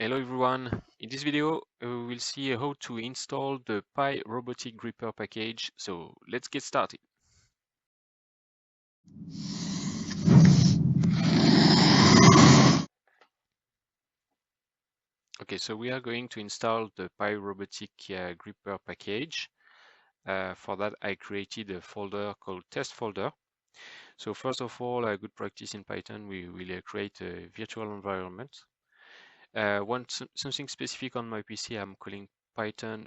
Hello everyone, in this video we will see how to install the pyrobotiqgripper package, so let's get started. Okay, so we are going to install the pyrobotiqgripper package. For that I created a folder called test folder. So first of all, a good practice in Python, we will create a virtual environment. Something specific on my PC, I'm calling Python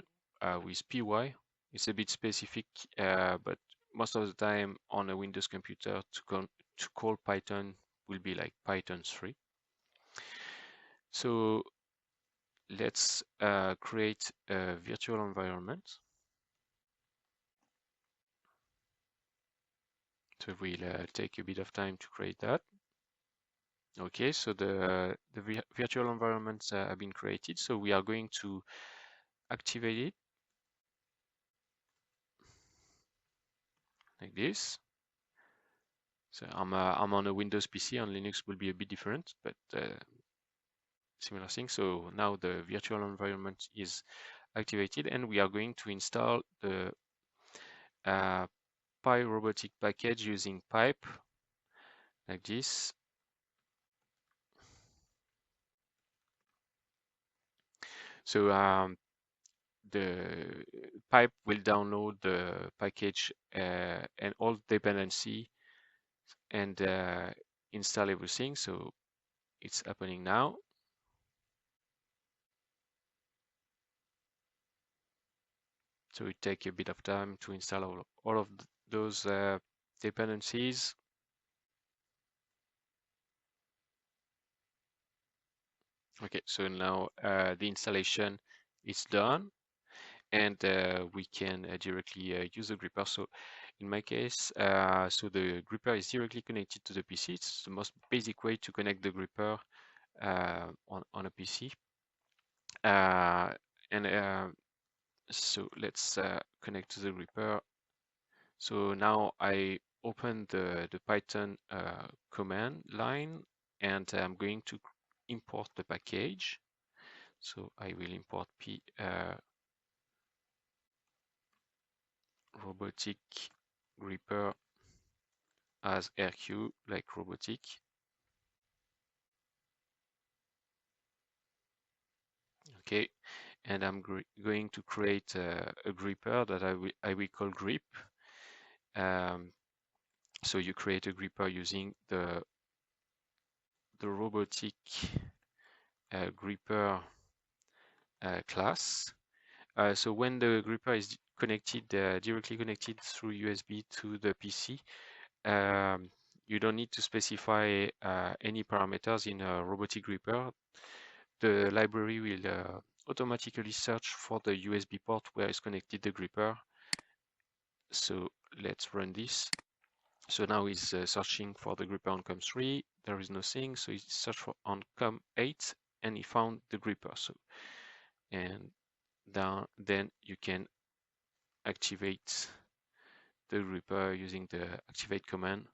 with py. It's a bit specific, but most of the time on a Windows computer to call Python will be like Python 3. So let's create a virtual environment. So we'll take a bit of time to create that. Okay, so the virtual environments have been created. So we are going to activate it like this. So I'm on a Windows PC. On Linux will be a bit different, but similar thing. So now the virtual environment is activated, and we are going to install the pyrobotic package using pipe like this. So the pipe will download the package and all dependency and install everything. So it's happening now. So it takes a bit of time to install all of those dependencies. Okay, so now the installation is done, and we can directly use the gripper. So in my case, so the gripper is directly connected to the PC. It's the most basic way to connect the gripper on a PC. And so let's connect to the gripper. So now I open the Python command line, and I'm going to import the package. So I will import robotic gripper as RQ, like robotic. Okay, and I'm going to create a gripper that I will call grip. So you create a gripper using the robotic gripper class. So when the gripper is connected, directly connected through USB to the PC, you don't need to specify any parameters in a robotic gripper. The library will automatically search for the USB port where is connected the gripper. So let's run this. So now it's searching for the gripper on COM3. There is nothing, so it searched for on COM8 and he found the gripper. So and then you can activate the gripper using the activate command.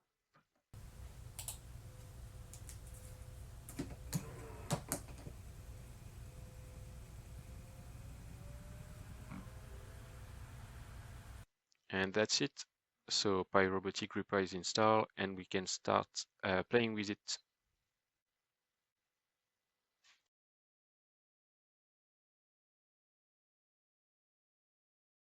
And that's it. So pyrobotic gripper is installed, and we can start playing with it.